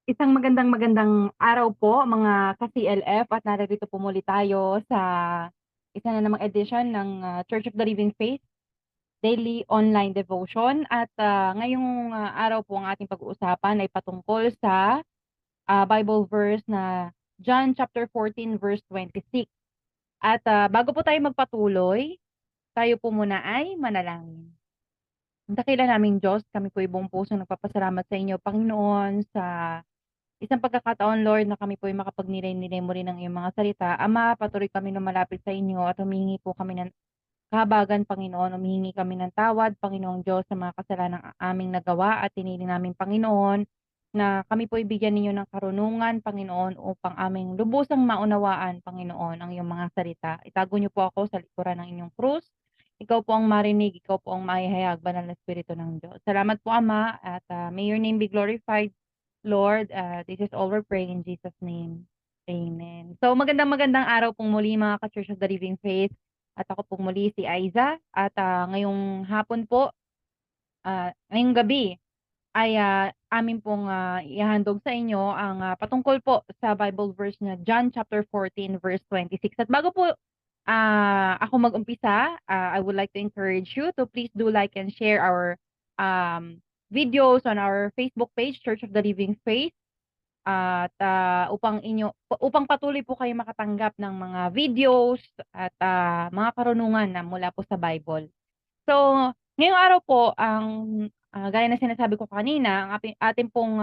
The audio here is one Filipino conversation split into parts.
Isang magandang araw po mga ka-CLF at narito po muli tayo sa isa na namang edition ng Church of the Living Faith Daily Online Devotion at ngayong araw po ang ating pag-uusapan ay patungkol sa Bible verse na John chapter 14 verse 26. At bago po tayo magpatuloy, tayo po muna ay manalangin. Ang dakila naming Diyos, kami po ay buong pusong nagpapasalamat sa inyo, Panginoon, sa isang pagkakataon, Lord, na kami po ay makapagnilay-nilay mo rin ng iyong mga salita. Ama, patuloy kami lumalapit sa inyo at humingi po kami ng kahabagan, Panginoon. Humingi kami ng tawad, Panginoong Diyos, sa mga kasalanang aming nagawa at tinili namin, Panginoon, na kami po ibigyan ninyo ng karunungan, Panginoon, upang aming lubusang maunawaan, Panginoon, ang iyong mga salita. Itago niyo po ako sa likuran ng inyong krus. Ikaw po ang marinig, ikaw po ang maihayag, banal na Espiritu ng Diyos. Salamat po, Ama, at may your name be glorified, Lord. This is all we're praying in Jesus' name. Amen. So, magandang araw pong muli mga ka-Church of the Living Faith. At ako pong muli si Aiza. At ngayong hapon po, ngayong gabi, ay amin pong ihahandog sa inyo ang patungkol po sa Bible verse na John chapter 14 verse 26. At bago po ako mag-umpisa, I would like to encourage you to please do like and share our videos on our Facebook page, Church of the Living Faith. At upang patuloy po kayo makatanggap ng mga videos at mga karunungan na mula po sa Bible. So, ngayong araw po, ang gaya na sinasabi ko kanina, ang ating pong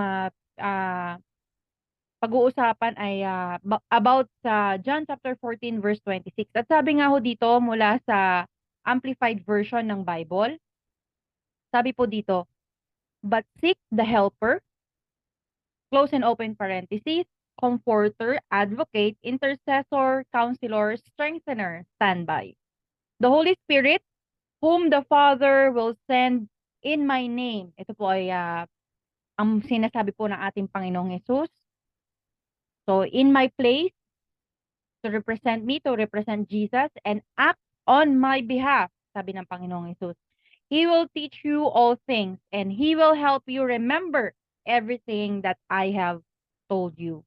pag-uusapan ay about sa John chapter 14 verse 26. At sabi nga ho dito mula sa Amplified Version ng Bible, sabi po dito, but seek the helper, close and open parentheses, comforter, advocate, intercessor, counselor, strengthener, standby. The Holy Spirit, whom the Father will send in my name. Ito po ay ang sinasabi po ng ating Panginoong Jesus. So, in my place, to represent me, to represent Jesus, and act on my behalf, sabi ng Panginoong Jesus. He will teach you all things, and He will help you remember everything that I have told you.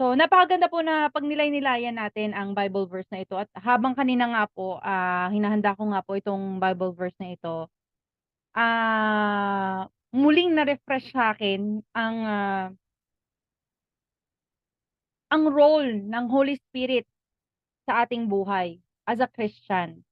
So, napakaganda po na pagnilay-nilayan natin ang Bible verse na ito. At habang kanina nga po, hinahanda ko nga po itong Bible verse na ito, muling na-refresh sa akin ang role ng Holy Spirit sa ating buhay as a Christian.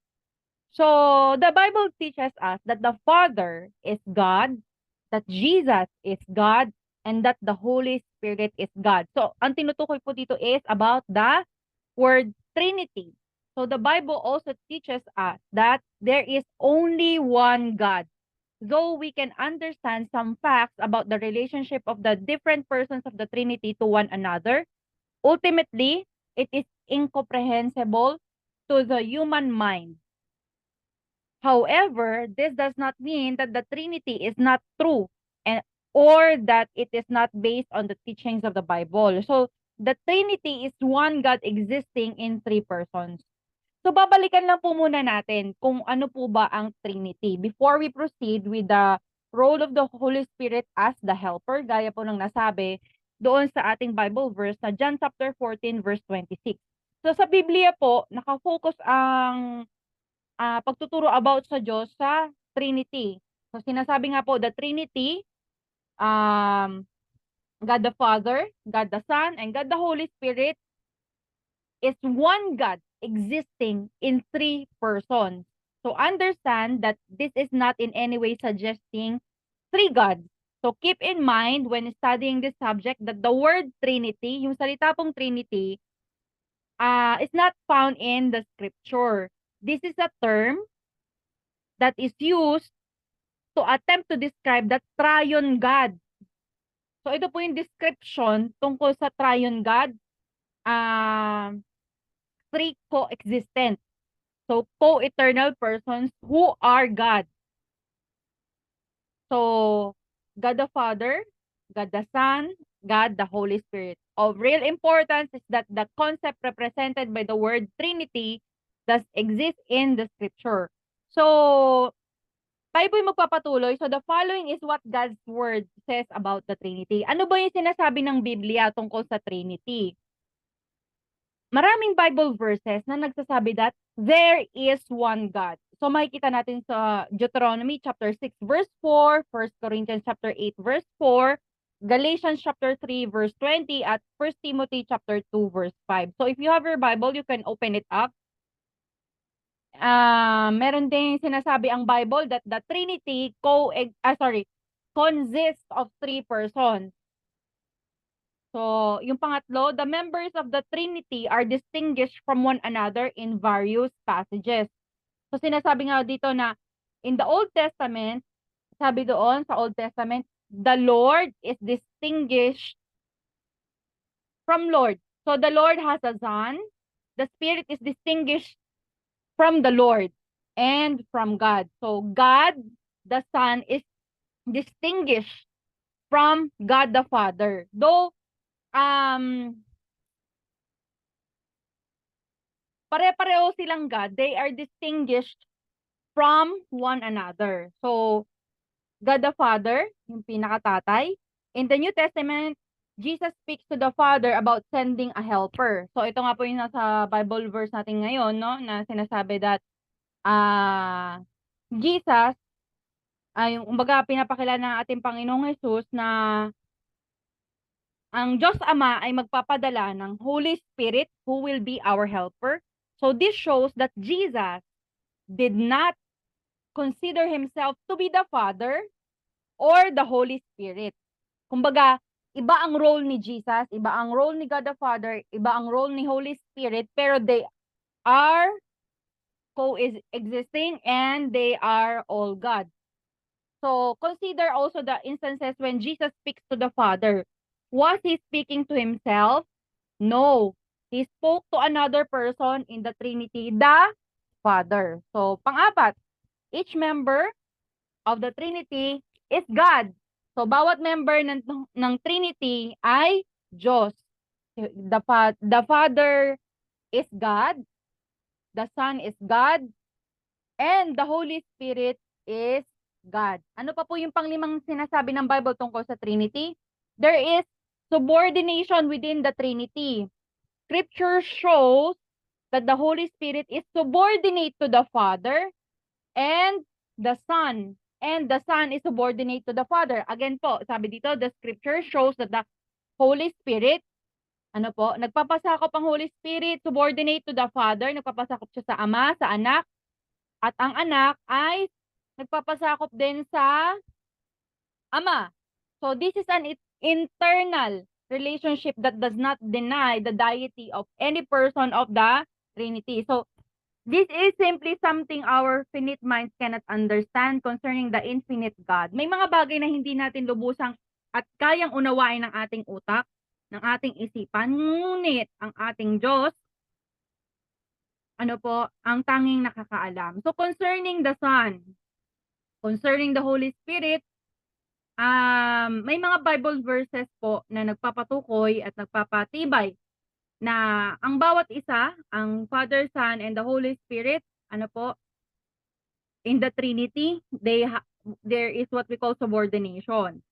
So, the Bible teaches us that the Father is God, that Jesus is God, and that the Holy Spirit is God. So, ang tinutukoy po dito is about the word Trinity. So, the Bible also teaches us that there is only one God. Though we can understand some facts about the relationship of the different persons of the Trinity to one another, ultimately, it is incomprehensible to the human mind. However, this does not mean that the Trinity is not true or that it is not based on the teachings of the Bible. So, the Trinity is one God existing in three persons. So, babalikan lang po muna natin kung ano po ba ang Trinity before we proceed with the role of the Holy Spirit as the helper, gaya po ng nasabi doon sa ating Bible verse na John chapter 14 verse 26. So, sa Biblia po, nakafocus ang pagtuturo about sa Diyos sa Trinity. So, sinasabi nga po, the Trinity, God the Father, God the Son, and God the Holy Spirit is one God existing in three persons. So understand that this is not in any way suggesting three gods. So keep in mind when studying this subject that the word Trinity, yung salita pong Trinity, is not found in the scripture. This is a term that is used to attempt to describe the triune God. So ito po yung description tungkol sa triune God. Three coexistent. So, co-eternal persons who are God. So, God the Father, God the Son, God the Holy Spirit. Of real importance is that the concept represented by the word Trinity does exist in the scripture. So, tayo po'y magpapatuloy. So the following is what God's word says about the Trinity. Ano ba yung sinasabi ng Biblia tungkol sa Trinity? Maraming Bible verses na nagsasabi that there is one God. So makikita natin sa Deuteronomy chapter 6 verse 4, 1 Corinthians chapter 8 verse 4, Galatians chapter 3 verse 20 at 1 Timothy chapter 2 verse 5. So if you have your Bible, you can open it up. Meron ding sinasabi ang Bible that the Trinity consists of 3 persons. So, yung pangatlo, the members of the Trinity are distinguished from one another in various passages. So, sinasabi nga dito na in the Old Testament, sabi doon sa Old Testament, the Lord is distinguished from Lord. So, the Lord has a son. The Spirit is distinguished from the Lord and from God. So, God, the Son, is distinguished from God the Father. Though, pare-pareho silang God, they are distinguished from one another. So, God the Father, yung pinakatatay. In the New Testament, Jesus speaks to the Father about sending a helper. So, ito nga po yung nasa Bible verse natin ngayon, no, na sinasabi that Jesus, yung umbaga pinapakilala ng ating Panginoong Jesus na ang Diyos Ama ay magpapadala ng Holy Spirit who will be our helper. So this shows that Jesus did not consider himself to be the Father or the Holy Spirit. Kumbaga, iba ang role ni Jesus, iba ang role ni God the Father, iba ang role ni Holy Spirit, pero they are coexisting and they are all God. So consider also the instances when Jesus speaks to the Father. Was he speaking to himself? No. He spoke to another person in the Trinity, the Father. So, pang-apat, each member of the Trinity is God. So, bawat member ng Trinity ay Diyos. The Father is God, the Son is God, and the Holy Spirit is God. Ano pa po yung panglimang sinasabi ng Bible tungkol sa Trinity? There is subordination within the Trinity. Scripture shows that the Holy Spirit is subordinate to the Father and the Son. And the Son is subordinate to the Father. Again po, sabi dito, the Scripture shows that the Holy Spirit, nagpapasakop ang Holy Spirit, subordinate to the Father, nagpapasakop siya sa Ama, sa Anak, at ang Anak ay nagpapasakop din sa Ama. So this is an internal relationship that does not deny the deity of any person of the Trinity. So this is simply something our finite minds cannot understand concerning the infinite God. May mga bagay na hindi natin lubusang at kayang unawain ng ating utak, ng ating isipan, ngunit ang ating Diyos, ang tanging nakakaalam. So concerning the Son, concerning the Holy Spirit, may mga Bible verses po na nagpapatukoy at nagpapatibay na ang bawat isa, ang Father, Son, and the Holy Spirit, in the Trinity, there is what we call subordination.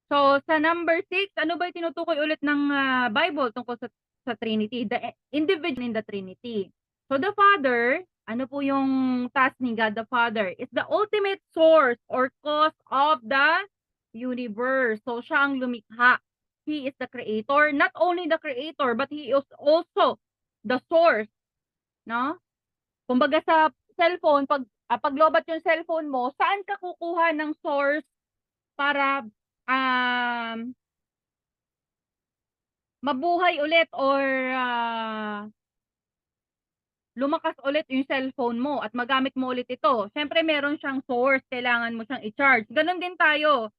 So, sa number 6, ano ba yung tinutukoy ulit ng Bible tungkol sa Trinity? The individual in the Trinity. So, the Father, ano po yung task ni God the Father? Is the ultimate source or cause of the universe. So, siya ang lumikha. He is the creator. Not only the creator, but he is also the source. No? Kumbaga sa cellphone, paglobat yung cellphone mo, saan ka kukuha ng source para mabuhay ulit or lumakas ulit yung cellphone mo at magamit mo ulit ito? Siyempre, meron siyang source. Kailangan mo siyang i-charge. Ganon din tayo.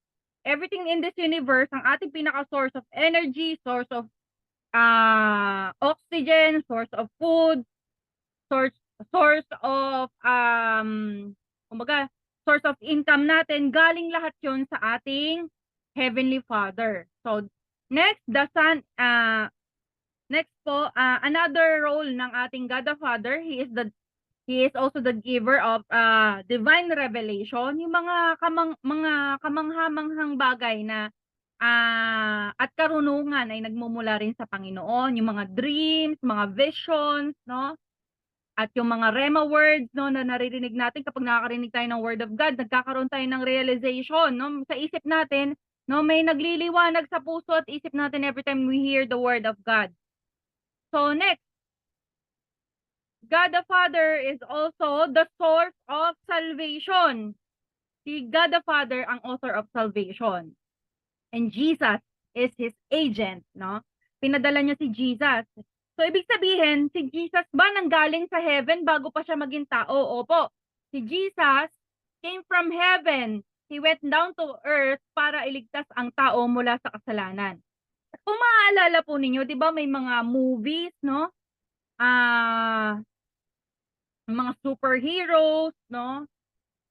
Everything in this universe, ang ating pinaka-source of energy, source of oxygen, source of food, source of source of income natin, galing lahat 'yon sa ating Heavenly Father. So next, the Son, next po, another role ng ating God the Father, he is the He is also the giver of divine revelation, yung mga kamangha-manghang bagay na at karunungan ay nagmumula rin sa Panginoon, yung mga dreams, mga visions, no? At yung mga rhema words, no, na naririnig natin kapag nakakarinig tayo ng word of God, nagkakaroon tayo ng realization, no, sa isip natin, no, may nagliliwanag sa puso at isip natin every time we hear the word of God. So next, God the Father is also the source of salvation. Si God the Father ang author of salvation. And Jesus is his agent, no? Pinadala niya si Jesus. So, ibig sabihin, si Jesus ba nanggaling sa heaven bago pa siya maging tao? Opo. Si Jesus came from heaven. He went down to earth para iligtas ang tao mula sa kasalanan. At kung maaalala po ninyo, di ba may mga movies, no? Mga superheroes, no?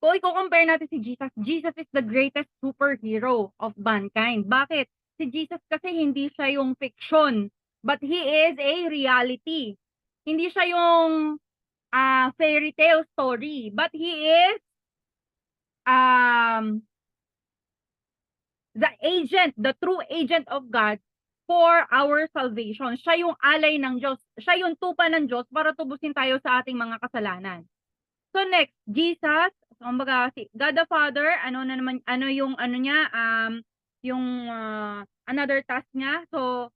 Kung i-compare natin si Jesus, Jesus is the greatest superhero of mankind. Bakit? Si Jesus kasi hindi siya yung fiction, but he is a reality. Hindi siya yung fairy tale story, but he is um, the agent, the true agent of God for our salvation. Siya yung alay ng Diyos. Siya yung tupa ng Diyos para tubusin tayo sa ating mga kasalanan. So next, Jesus, kumbaga si God the Father, ano yung ano niya, yung another task niya. So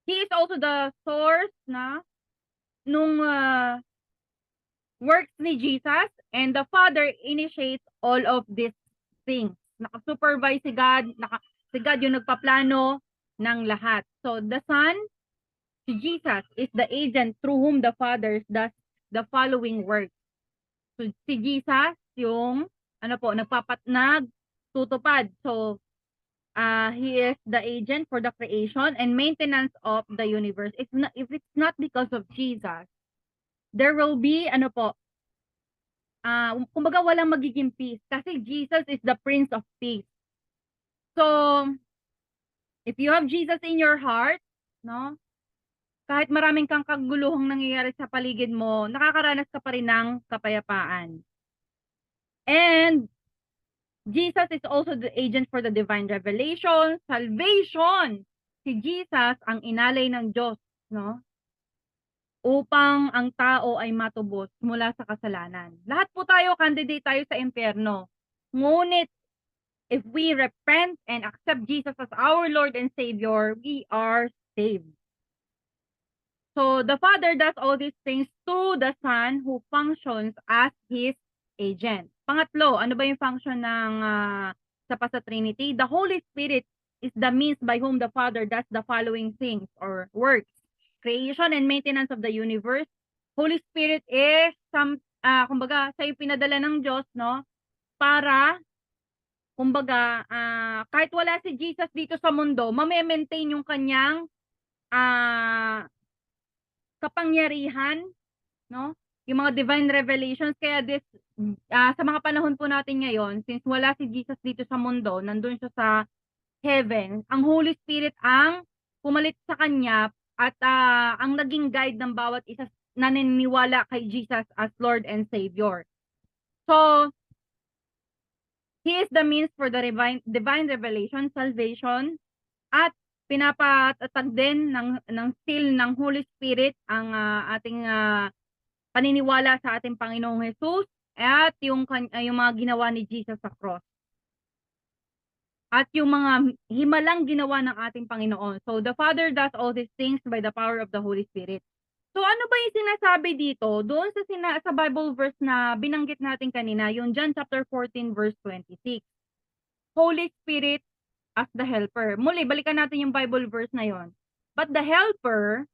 he is also the source na nung works ni Jesus, and the Father initiates all of these things. Naka-supervise si God, si God yung nagpaplano ng lahat. So the Son, si Jesus, is the agent through whom the Father does the following work. So, si Jesus, yung, nagtutupad. So, he is the agent for the creation and maintenance of the universe. If it's not because of Jesus, there will be, kumbaga walang magiging peace. Kasi Jesus is the Prince of Peace. So, if you have Jesus in your heart, no, kahit maraming kang kaguluhang nangyayari sa paligid mo, nakakaranas ka pa rin ng kapayapaan. And Jesus is also the agent for the divine revelation, salvation. Si Jesus ang inalay ng Diyos, no? Upang ang tao ay matubos mula sa kasalanan. Lahat po tayo, candidate tayo sa impyerno. Ngunit, if we repent and accept Jesus as our Lord and Savior, we are saved. So, the Father does all these things to the Son who functions as His agent. Pangatlo, ano ba yung function ng sa Trinity? The Holy Spirit is the means by whom the Father does the following things or works. Creation and maintenance of the universe. Holy Spirit is kumbaga, sa yung pinadala ng Diyos, no? Para, kumbaga, kahit wala si Jesus dito sa mundo, mame-maintain yung kanyang kapangyarihan, no? Yung mga divine revelations. Kaya sa mga panahon po natin ngayon, since wala si Jesus dito sa mundo, nandun siya sa heaven, ang Holy Spirit ang pumalit sa kanya at ang naging guide ng bawat isa na naniniwala kay Jesus as Lord and Savior. So, He is the means for the divine revelation, salvation, at pinapatatag din ng seal ng Holy Spirit ang ating paniniwala sa ating Panginoong Jesus at yung mga ginawa ni Jesus sa cross. At yung mga himalang ginawa ng ating Panginoon. So the Father does all these things by the power of the Holy Spirit. So ano ba yung sinasabi dito? Doon sa Bible verse na binanggit natin kanina, yung John chapter 14 verse 26. Holy Spirit as the helper. Muli, balikan natin yung Bible verse na yon. But the helper,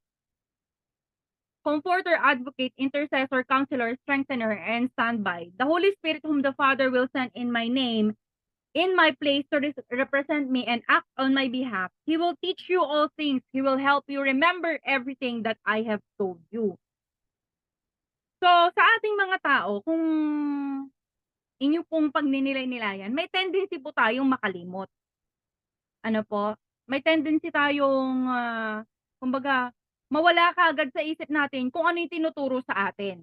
comforter, advocate, intercessor, counselor, strengthener, and standby. The Holy Spirit whom the Father will send in my name, in my place to represent me and act on my behalf. He will teach you all things. He will help you remember everything that I have told you. So, sa ating mga tao, kung inyo pong pagninilay-nilayan, may tendency po tayong makalimot. Ano po? May tendency tayong, kumbaga, mawala ka agad sa isip natin kung ano yung tinuturo sa atin.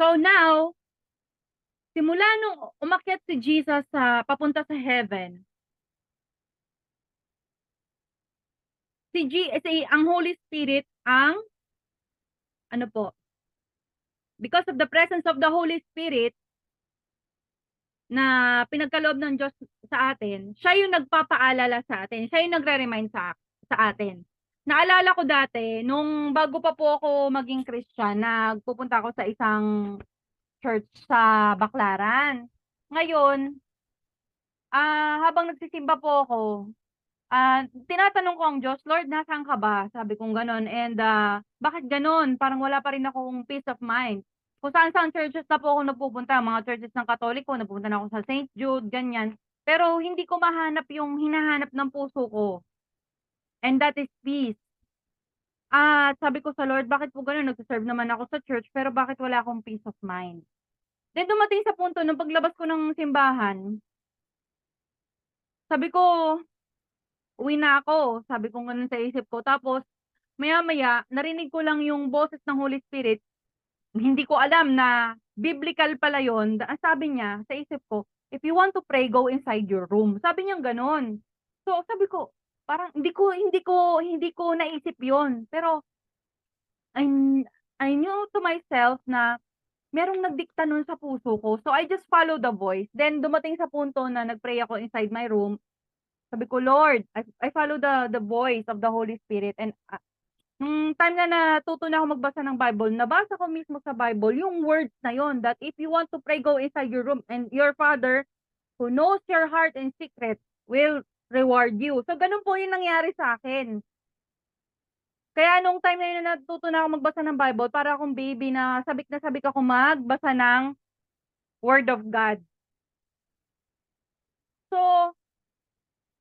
So now, simula nung umakyat si Jesus sa papunta sa heaven, ang Holy Spirit ang ano po, because of the presence of the Holy Spirit na pinagkaloob ng Diyos sa atin, siya yung nagpapaalala sa atin, siya yung nagre-remind sa atin. Naalala ko dati, nung bago pa po ako maging Christian, nagpupunta ako sa isang church sa Baclaran. Ngayon, habang nagsisimba po ako, tinatanong ko ang Diyos, Lord, nasaan ka ba? Sabi kong gano'n. And bakit gano'n? Parang wala pa rin akong peace of mind. Kung saan-saan churches na po ako napupunta, mga churches ng Katoliko, napupunta na ako sa St. Jude, ganyan. Pero hindi ko mahanap yung hinahanap ng puso ko. And that is peace. Sabi ko sa Lord, bakit po gano'n? Nagsiserve naman ako sa church, pero bakit wala akong peace of mind? Then dumating sa punto, nung paglabas ko ng simbahan, sabi ko, uwi na ako. Sabi ko gano'n sa isip ko. Tapos, maya-maya, narinig ko lang yung boses ng Holy Spirit. Hindi ko alam na biblical pala yun. Ang sabi niya sa isip ko, if you want to pray, go inside your room. Sabi niya gano'n. So, sabi ko, parang hindi ko naisip yun. Pero, I, I knew to myself na merong nagdikta nun sa puso ko. So, I just follow the voice. Then, dumating sa punto na nagpray ako inside my room. Sabi ko, Lord, I follow the voice of the Holy Spirit. And nung time na natuto na ako magbasa ng Bible, nabasa ko mismo sa Bible yung words na yon, that if you want to pray, go inside your room and your Father who knows your heart and secret will reward you. So, ganun po yung nangyari sa akin. Kaya nung time na yun na natuto na ako magbasa ng Bible, para akong baby na sabik ako magbasa ng Word of God. So,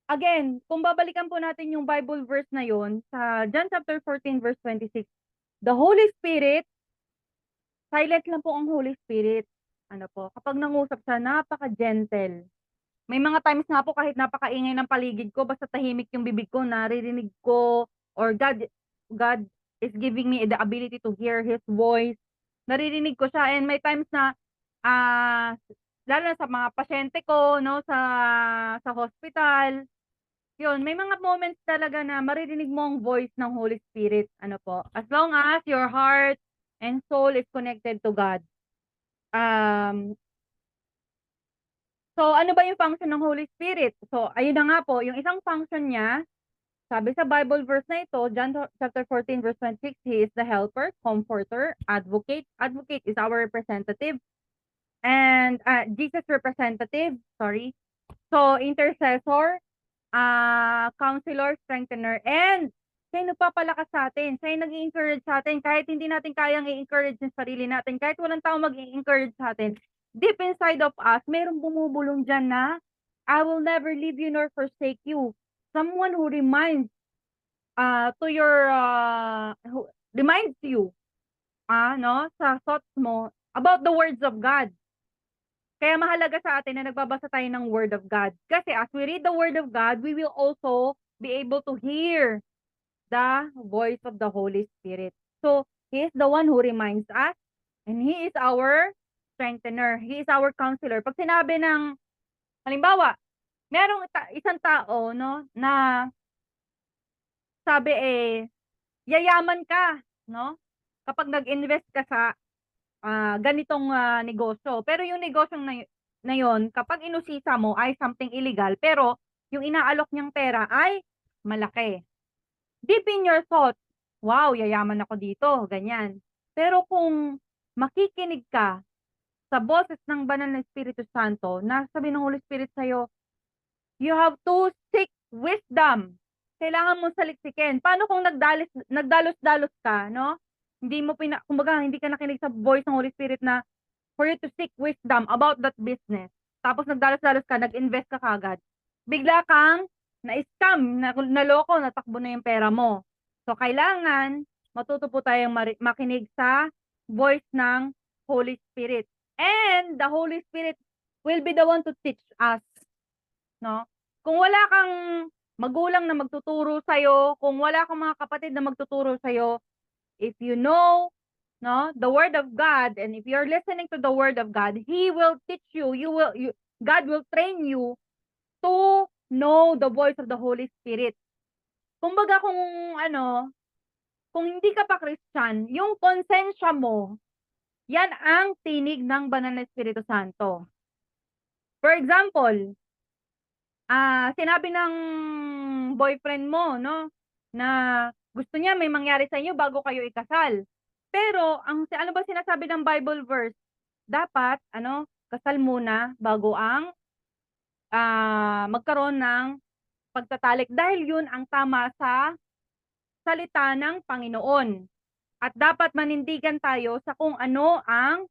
again, kung babalikan po natin yung Bible verse na yon sa John chapter 14 verse 26, the Holy Spirit, silent lang po ang Holy Spirit. Ano po, kapag nangusap siya, napaka-gentle. May mga times nga po kahit napakaingay ng paligid ko, basta tahimik yung bibig ko, naririnig ko, or God is giving me the ability to hear His voice. Naririnig ko siya, and may times na, lalo na sa mga pasyente ko, no, sa hospital, yun, may mga moments talaga na maririnig mo ang voice ng Holy Spirit. Ano po, as long as your heart and soul is connected to God. So, ano ba yung function ng Holy Spirit? So, ayun na nga po, yung isang function niya, sabi sa Bible verse na ito, John chapter 14 verse 26, He is the helper, comforter, advocate. Advocate is our representative. And Jesus representative, sorry. So, intercessor, counselor, strengthener, and siya yung nagpapalakas sa atin. Siya yung nag-i-encourage sa atin. Kahit hindi natin kayang i-encourage yung sarili natin, kahit walang tao mag-i-encourage sa atin, deep inside of us, mayroong bumubulong dyan na, I will never leave you nor forsake you. Someone who reminds who reminds you, no, sa thoughts mo, about the words of God. Kaya mahalaga sa atin na nagbabasa tayo ng Word of God. Kasi as we read the Word of God, we will also be able to hear the voice of the Holy Spirit. So, He is the one who reminds us, and He is our strengthener. He is our counselor. Pag sinabi ng, halimbawa, merong isang tao, no, na sabi yayaman ka, no? Kapag nag-invest ka sa ganitong negosyo. Pero yung negosyo na yun, kapag inusisa mo ay something illegal, pero yung inaalok niyang pera ay malaki. Deep in your thoughts, wow, yayaman ako dito, ganyan. Pero kung makikinig ka sa boses ng banal na Espiritu Santo, nasabi ng Holy Spirit sa'yo, you have to seek wisdom. Kailangan mo saliksikin. Paano kung nagdalos-dalos ka, no? Kumbaga, hindi ka nakinig sa voice ng Holy Spirit na for you to seek wisdom about that business. Tapos nagdalos-dalos ka, nag-invest ka kagad. Bigla kang na-scam, naloko, natakbo na yung pera mo. So, kailangan matuto po tayong makinig sa voice ng Holy Spirit. And the Holy Spirit will be the one to teach us. No? Kung wala kang magulang na magtuturo sa'yo, kung wala kang mga kapatid na magtuturo sa'yo, if you know no? The word of God, and if you're listening to the word of God, He will teach you, God will train you to know the voice of the Holy Spirit. Kumbaga kung hindi ka pa Christian, yung konsensya mo, yan ang tinig ng banal na Espiritu Santo. For example, sinabi ng boyfriend mo, no, na gusto niya may mangyari sa inyo bago kayo ikasal. Pero ano ba sinasabi ng Bible verse? Dapat kasal muna bago ang magkaroon ng pagtatalik dahil yun ang tama sa salita ng Panginoon. At dapat manindigan tayo sa kung ano ang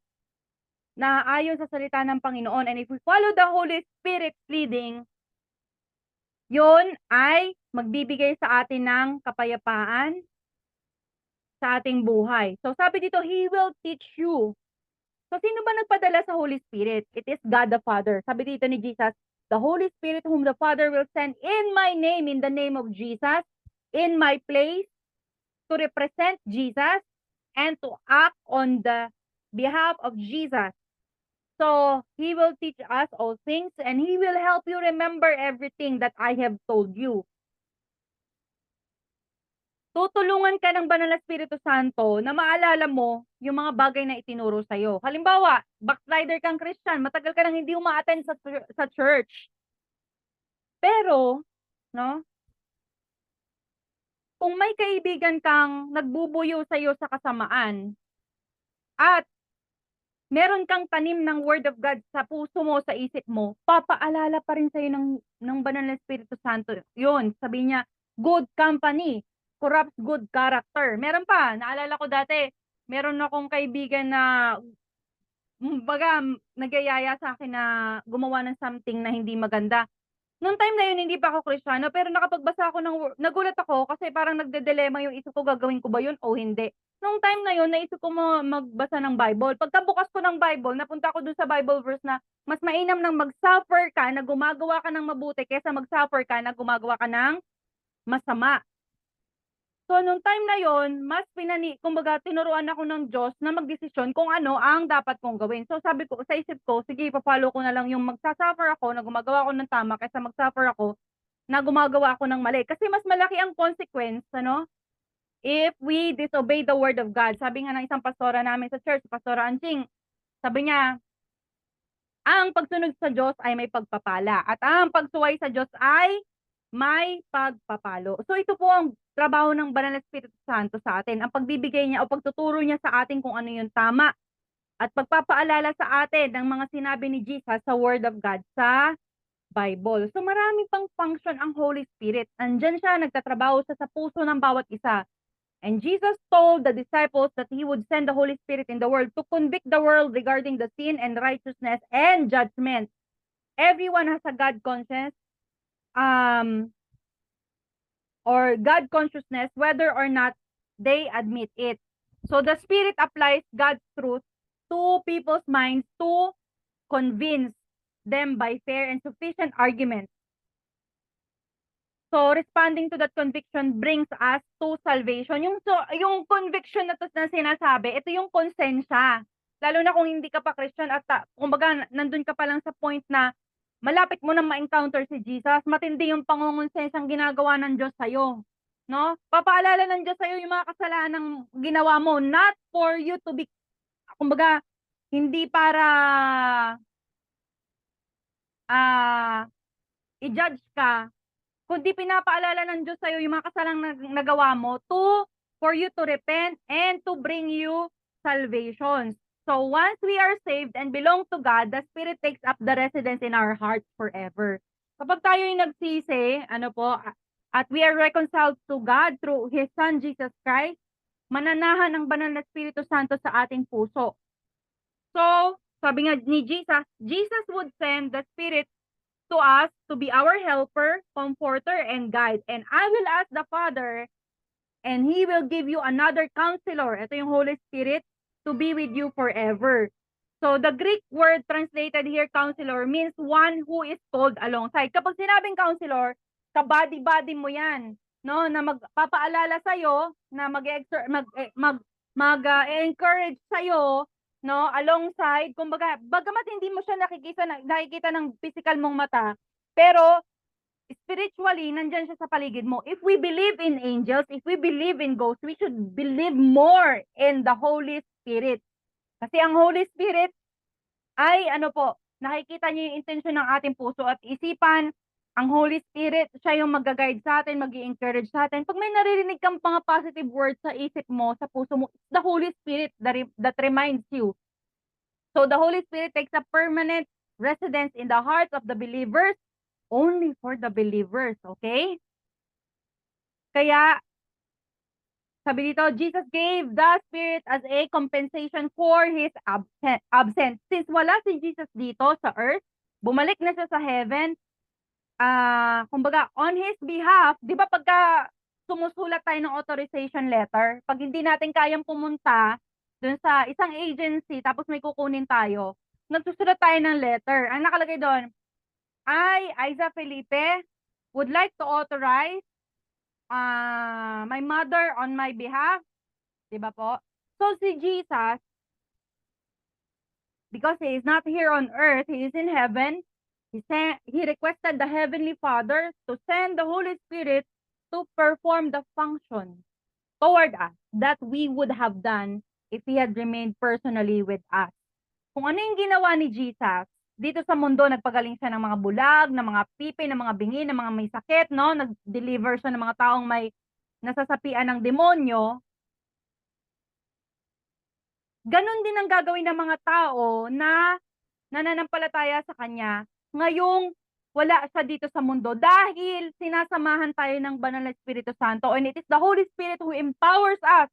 naayon sa salita ng Panginoon. And if we follow the Holy Spirit's leading, yun ay magbibigay sa atin ng kapayapaan sa ating buhay. So sabi dito, He will teach you. So sino ba nagpadala sa Holy Spirit? It is God the Father. Sabi dito ni Jesus, the Holy Spirit whom the Father will send in my name, in the name of Jesus, in my place, to represent Jesus and to act on the behalf of Jesus. So He will teach us all things and He will help you remember everything that I have told you. Tutulungan ka ng Banal na Espiritu Santo na maalala mo yung mga bagay na itinuro sa'yo. Halimbawa, backslider kang Christian, matagal ka nang hindi uma-attend sa church. Pero, no, kung may kaibigan kang nagbubuyo sa'yo sa kasamaan, at meron kang tanim ng Word of God sa puso mo, sa isip mo, papaalala pa rin sa'yo ng Banal na Espiritu Santo. Yun, sabi niya, good company corrupts good character. Meron pa, naalala ko dati, meron akong kaibigan na baga nagyayaya sa akin na gumawa ng something na hindi maganda. Noong time na yun, hindi pa ako Kristiyano, pero nakapagbasa ako nagulat ako kasi parang nagdedelema yung isip ko, gagawin ko ba yun o hindi. Noong time na yun, naisip ko magbasa ng Bible. Pagkabukas ko ng Bible, napunta ako dun sa Bible verse na mas mainam nang mag-suffer ka na gumagawa ka ng mabuti kaysa mag-suffer ka na gumagawa ka ng masama. So, nung time na yon, kumbaga, tinuruan ako ng Diyos na magdesisyon kung ano ang dapat kong gawin. So, sabi ko, sa isip ko, sige, pa-follow ko na lang yung magsasuffer ako na gumagawa ako ng tama kaysa mag-suffer ako na gumagawa ako ng mali. Kasi mas malaki ang consequence, if we disobey the word of God. Sabi nga ng isang pastora namin sa church, Pastora Anching, sabi niya, ang pagsunod sa Diyos ay may pagpapala at ang pagsuway sa Diyos ay may pagpapalo. So ito po ang trabaho ng Banal na Espiritu Santo sa atin, ang pagbibigay niya o pagtuturo niya sa atin kung ano yung tama at pagpapaalala sa atin ng mga sinabi ni Jesus sa Word of God sa Bible. So marami pang function ang Holy Spirit. Andyan siya, nagtatrabaho sa puso ng bawat isa. And Jesus told the disciples that He would send the Holy Spirit in the world to convict the world regarding the sin and righteousness and judgment. Everyone has a God conscience, or God consciousness, whether or not they admit it. So the Spirit applies God's truth to people's minds to convince them by fair and sufficient arguments. So responding to that conviction brings us to salvation. Yung conviction na to na sinasabi, ito yung konsensya. Lalo na kung hindi ka pa Christian at kumbaga nandun ka pa lang sa point na malapit mo na ma-encounter si Jesus, matindi yung pangungonsensyang ginagawa ng Diyos sa'yo. No? Papaalala ng Diyos sa'yo yung mga kasalanang ginawa mo, not for you to be, kumbaga, hindi para i-judge ka, kundi pinapaalala ng Diyos sa'yo yung mga kasalanang nagawa mo for you to repent and to bring you salvation. So once we are saved and belong to God, the Spirit takes up the residence in our hearts forever. Kapag tayo yung nagsisi, at we are reconciled to God through His Son, Jesus Christ, mananahan ang Banal na Espiritu Santo sa ating puso. So, sabi nga ni Jesus would send the Spirit to us to be our helper, comforter, and guide. And I will ask the Father, and He will give you another counselor. Ito yung Holy Spirit, to be with you forever. So the Greek word translated here, counselor, means one who is called alongside. Kapag sinabing counselor, kabady-body mo yan, no? Na magpapaalala sa'yo, na mag-encourage sa'yo, no, alongside, kumbaga, bagamat hindi mo siya nakikita ng physical mong mata, pero spiritually, nandyan siya sa paligid mo. If we believe in angels, if we believe in ghosts, we should believe more in the Holy Spirit. Kasi ang Holy Spirit ay ano po, nakikita niyo yung intensyon ng ating puso at isipan. Ang Holy Spirit, siya yung mag-guide sa atin, mag-encourage sa atin. Pag may naririnig kang mga positive words sa isip mo, sa puso mo, it's the Holy Spirit that reminds you. So the Holy Spirit takes a permanent residence in the hearts of the believers, only for the believers, okay? Kaya, sabi dito, Jesus gave the Spirit as a compensation for his absence. Since wala si Jesus dito sa earth, bumalik na siya sa heaven, kumbaga, on his behalf, di ba pagka sumusulat tayo ng authorization letter, pag hindi natin kayang pumunta dun sa isang agency, tapos may kukunin tayo, nagsusulat tayo ng letter. Ang nakalagay doon, I, Aiza Felipe, would like to authorize my mother on my behalf. Diba po? So si Jesus, because he is not here on earth, he is in heaven, he requested the Heavenly Father to send the Holy Spirit to perform the function toward us that we would have done if he had remained personally with us. Kung ano yung ginawa ni Jesus, dito sa mundo, nagpagaling siya ng mga bulag, ng mga pipi, ng mga bingi, ng mga may sakit, no? Nag-deliver siya ng mga taong may nasasapian ng demonyo. Ganon din ang gagawin ng mga tao na nananampalataya sa Kanya ngayong wala siya dito sa mundo dahil sinasamahan tayo ng Banal na Espiritu Santo, and it is the Holy Spirit who empowers us,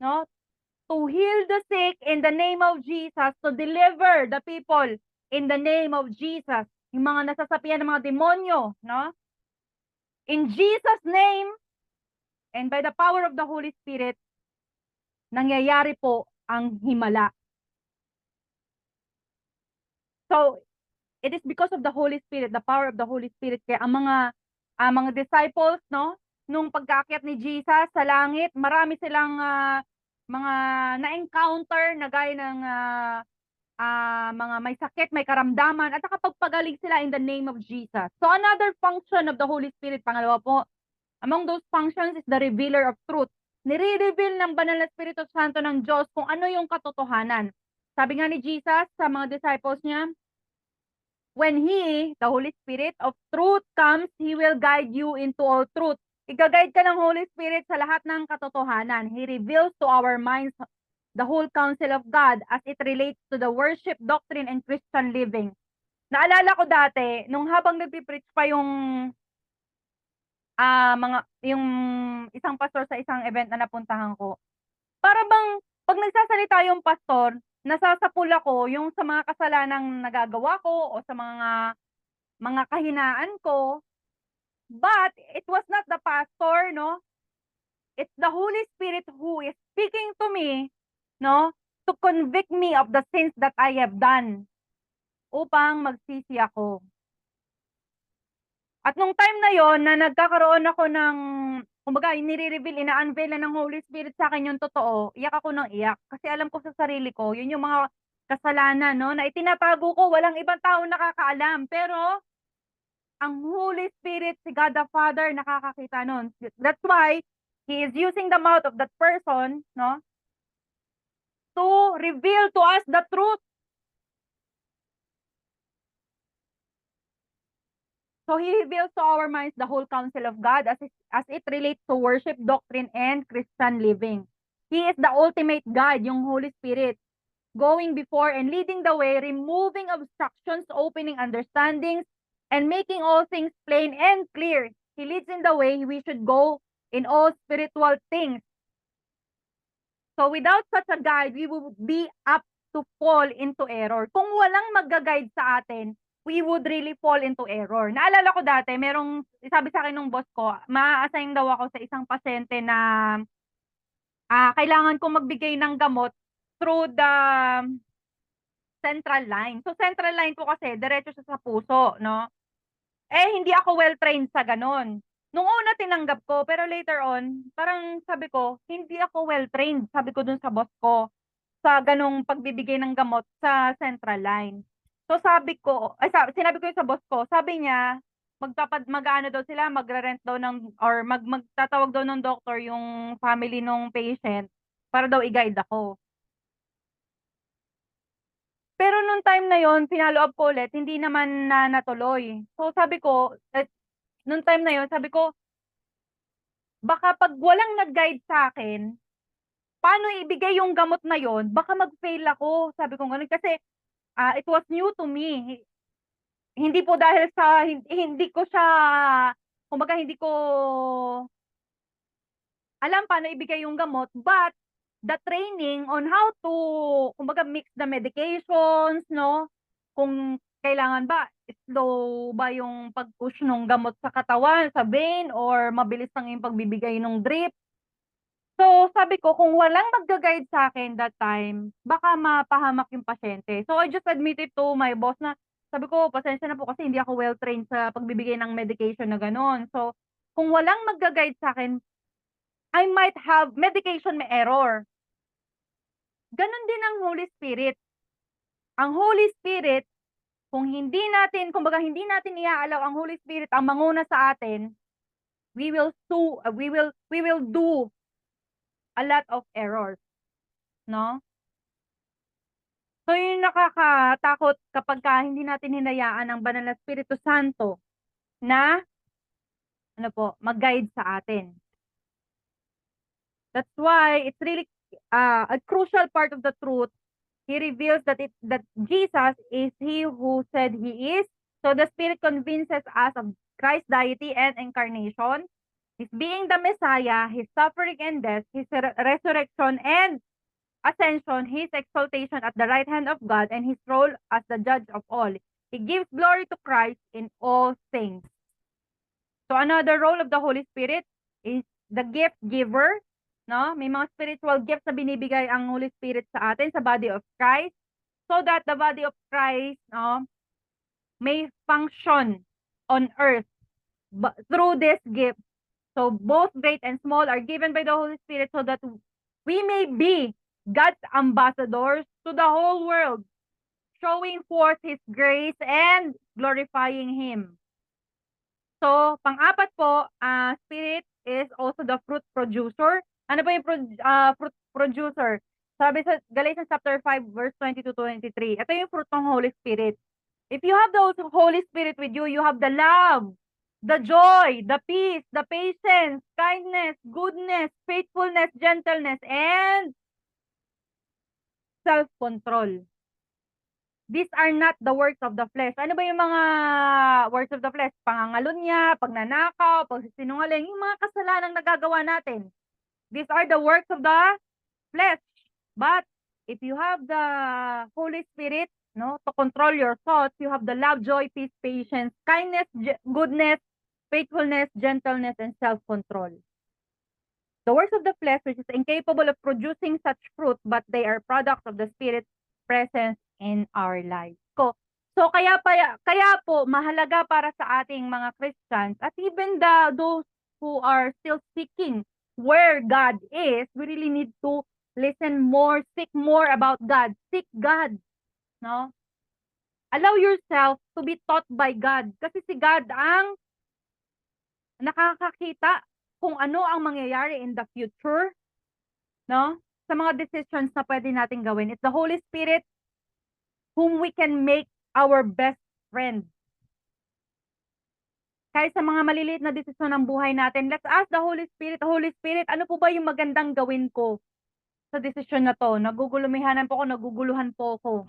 no, to heal the sick in the name of Jesus, to deliver the people in the name of Jesus, yung mga nasasapian ng mga demonyo, no? In Jesus' name, and by the power of the Holy Spirit, nangyayari po ang himala. So, it is because of the Holy Spirit, the power of the Holy Spirit, kaya ang mga disciples, no, nung pagkaakyat ni Jesus sa langit, marami silang mga na-encounter na gaya ng mga may sakit, may karamdaman, at nakapagpagaling sila in the name of Jesus. So another function of the Holy Spirit, pangalawa po, among those functions is the revealer of truth. Nire-reveal ng Banal na Espiritu Santo ng Diyos kung ano yung katotohanan. Sabi nga ni Jesus sa mga disciples niya, when He, the Holy Spirit of truth comes, He will guide you into all truth. Ika-guide ka ng Holy Spirit sa lahat ng katotohanan. He reveals to our minds the whole counsel of God as it relates to the worship, doctrine, and Christian living. Naalala ko dati, nung habang nagpipreach pa yung isang pastor sa isang event na napuntahan ko, para bang pag nagsasalita yung pastor, nasasapul ako yung sa mga kasalanang nagagawa ko o sa mga kahinaan ko. But it was not the pastor, no? It's the Holy Spirit who is speaking to me, no? To convict me of the sins that I have done upang magsisi ako. At nung time na yon na nagkakaroon ako ng, kumbaga, nire-reveal, ina-unveil na ng Holy Spirit sa akin yung totoo, iyak ako ng iyak. Kasi alam ko sa sarili ko, yun yung mga kasalanan, no, na itinatago ko, walang ibang tao nakakaalam. Pero, ang Holy Spirit, si God the Father, nakakakita nun. That's why, He is using the mouth of that person, no, to reveal to us the truth. So He reveals to our minds the whole counsel of God as it relates to worship, doctrine, and Christian living. He is the ultimate guide, yung Holy Spirit, going before and leading the way, removing obstructions, opening understandings, and making all things plain and clear. He leads in the way we should go in all spiritual things. So without such a guide, we would be apt to fall into error. Kung walang mag-guide sa atin, we would really fall into error. Naalala ko dati, sabi sa akin ng boss ko, ma-assign daw ako sa isang pasyente na kailangan kong magbigay ng gamot through the central line. So central line po kasi, diretso siya sa puso, no? Eh, hindi ako well-trained sa ganon. Nung una tinanggap ko, pero later on, parang sabi ko, hindi ako well-trained, sabi ko dun sa boss ko, sa ganong pagbibigay ng gamot sa Central Line. So sabi ko, sinabi ko yun sa boss ko, sabi niya, mag-ano daw sila, magre-rent daw ng, or magtatawag daw ng doctor yung family nung patient para daw i-guide ako. Pero nung time na yon, pinalo up ko ulit, hindi naman na natuloy. So sabi ko, nung time na yon, sabi ko, baka pag walang nag-guide sa akin, paano ibigay yung gamot na yon, baka mag-fail ako. Sabi ko ganun kasi it was new to me. Hindi po dahil sa hindi ko siya, kumbaga hindi ko alam paano ibigay yung gamot, but the training on how to, kumbaga, mix the medications, no? Kung kailangan ba, slow ba yung pag-push ng gamot sa katawan, sa vein, or mabilis lang yung pagbibigay ng drip. So, sabi ko, kung walang mag-guide sa akin that time, baka mapahamak yung pasyente. So, I just admitted to my boss na, sabi ko, pasensya na po kasi hindi ako well-trained sa pagbibigay ng medication na gano'n. So, kung walang mag-guide sa akin, I might have medication may error. Ganon din ang Holy Spirit. Ang Holy Spirit, kung hindi natin, kumbaga hindi natin iaalaw ang Holy Spirit ang manguna sa atin, we will do a lot of errors, no? So yun yung nakakatakot kapag hindi natin hinayaan ang Banal na Espiritu Santo na mag-guide sa atin. That's why it's really a crucial part of the truth. He reveals that Jesus is he who said he is. So the Spirit convinces us of Christ's deity and incarnation, his being the Messiah, his suffering and death, his resurrection and ascension, his exaltation at the right hand of God, and his role as the judge of all. He gives glory to Christ in all things. So another role of the Holy Spirit is the gift giver. No? May mga spiritual gifts na binibigay ang Holy Spirit sa atin, sa body of Christ, so that the body of Christ, no, may function on earth through this gift. So both great and small are given by the Holy Spirit so that we may be God's ambassadors to the whole world, showing forth His grace and glorifying Him. So, pang-apat po, Spirit is also the fruit producer. Ano ba yung fruit producer? Sabi sa Galatians chapter 5 verse 22-23. Ito yung fruit ng Holy Spirit. If you have the Holy Spirit with you, you have the love, the joy, the peace, the patience, kindness, goodness, faithfulness, gentleness, and self-control. These are not the works of the flesh. Ano ba yung mga works of the flesh? Pangangalunya, pagnanakaw, pagsisinungaling, yung mga kasalanang nagagawa natin. These are the works of the flesh. But if you have the Holy Spirit, no, to control your thoughts, you have the love, joy, peace, patience, kindness, goodness, faithfulness, gentleness, and self-control. The works of the flesh, which is incapable of producing such fruit, but they are products of the Spirit's presence in our lives. So kaya po mahalaga para sa ating mga Christians at even those who are still seeking where God is, we really need to listen more, seek more about God, seek God, no? Allow yourself to be taught by God kasi si God ang nakakakita kung ano ang mangyayari in the future, no? Sa mga decisions na pwede natin gawin. It's the Holy Spirit whom we can make our best friend. Kahit sa mga maliliit na desisyon ng buhay natin, let's ask the Holy Spirit, ano po ba yung magandang gawin ko sa desisyon na to? Nagugulumihanan po ako, naguguluhan po ako.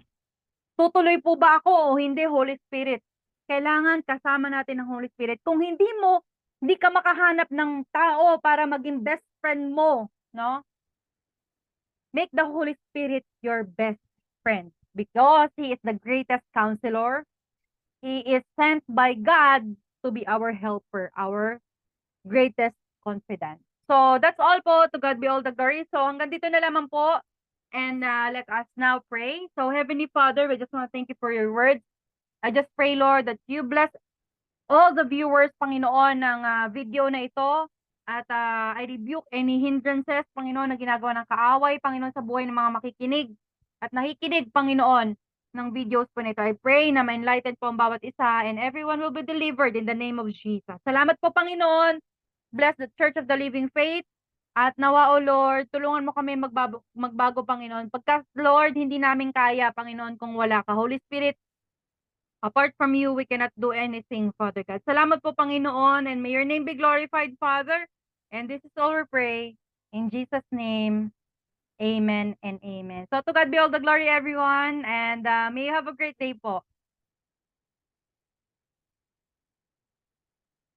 Tutuloy po ba ako o hindi, Holy Spirit? Kailangan kasama natin ang Holy Spirit. Kung hindi ka makahanap ng tao para maging best friend mo, no? Make the Holy Spirit your best friend because He is the greatest counselor. He is sent by God to be our helper, our greatest confidant. So that's all po. To God be all the glory. So hanggang dito na lamang po. And let us now pray. So Heavenly Father, we just want to thank you for your words. I just pray, Lord, that you bless all the viewers, Panginoon, ng video na ito. At I rebuke any hindrances, Panginoon, na ginagawa ng kaaway, Panginoon, sa buhay ng mga makikinig at nakikinig, Panginoon, ng videos po nito. I pray na ma-enlighten po ang bawat isa and everyone will be delivered in the name of Jesus. Salamat po, Panginoon. Bless the Church of the Living Faith. At nawa, O Lord, tulungan mo kami magbago, Panginoon. Pagka, Lord, hindi namin kaya, Panginoon, kung wala ka. Holy Spirit, apart from you, we cannot do anything, Father God. Salamat po, Panginoon, and may your name be glorified, Father. And this is all we pray. In Jesus' name, amen and amen. So to God be all the glory, everyone, and may you have a great day po.